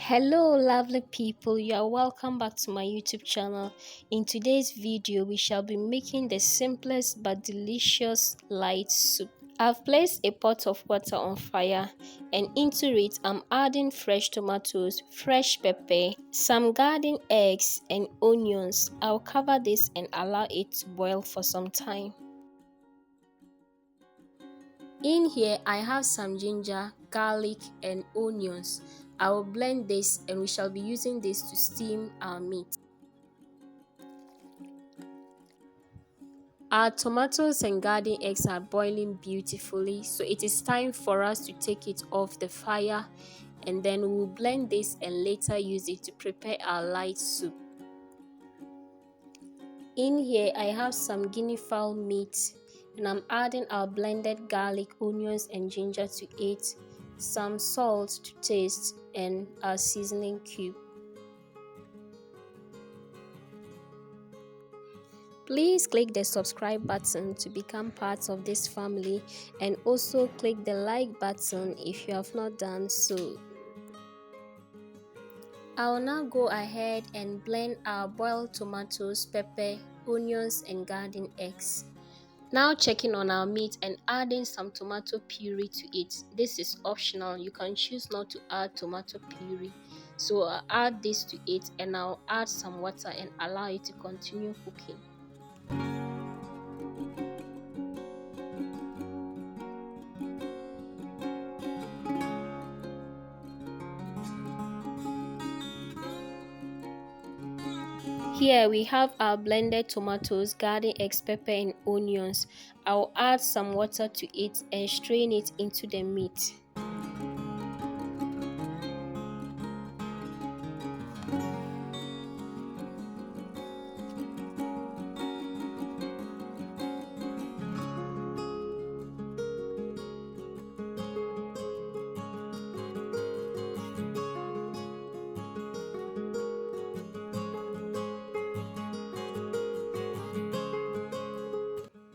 Hello lovely people, you are welcome back to my YouTube channel. In today's video we shall be making the simplest but delicious light soup. I've placed a pot of water on fire and into it I'm adding fresh tomatoes, fresh pepper, some garden eggs and onions. I'll cover this and allow it to boil for some time. In here I have some ginger, garlic and onions. I will blend this and we shall be using this to steam our meat. Our tomatoes and garden eggs are boiling beautifully, so it is time for us to take it off the fire and then we'll blend this and later use it to prepare our light soup. In here I have some guinea fowl meat and I'm adding our blended garlic, onions and ginger to it, some salt to taste and our seasoning cube. Please click the subscribe button to become part of this family and also click the like button if you have not done so. I will now go ahead and blend our boiled tomatoes, pepper, onions and garden eggs. Now checking on our meat and adding some tomato puree to it. This is optional, you can choose not to add tomato puree. So I'll add this to it and I'll add some water and allow it to continue cooking. Here we have our blended tomatoes, garden eggs, pepper and onions. I'll add some water to it and strain it into the meat.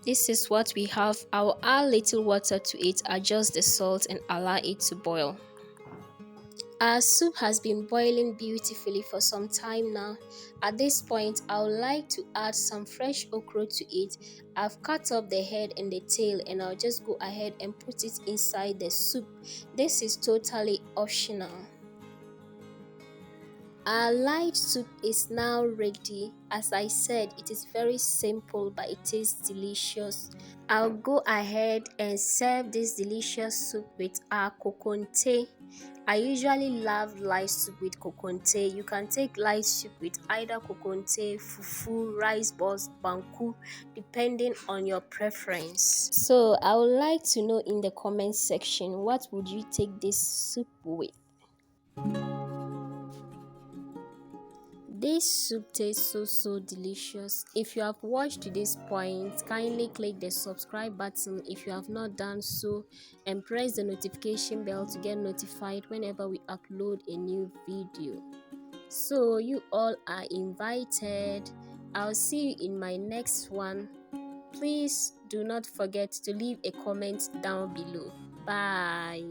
This is what we have. I'll add little water to it, adjust the salt and allow it to boil. Our soup has been boiling beautifully for some time now. At this point, I would like to add some fresh okra to it. I've cut off the head and the tail and I'll just go ahead and put it inside the soup. This is totally optional. Our light soup is now ready. As I said, it is very simple but it is delicious. I'll go ahead and serve this delicious soup with our kokonte. I usually love light soup with kokonte. You can take light soup with either kokonte, fufu, rice balls, banku, depending on your preference. So I would like to know in the comment section, what would you take this soup with? This soup tastes so delicious. If you have watched to this point, kindly click the subscribe button if you have not done so and press the notification bell to get notified whenever we upload a new video. So you all are invited. I'll see you in my next one. Please do not forget to leave a comment down below. Bye.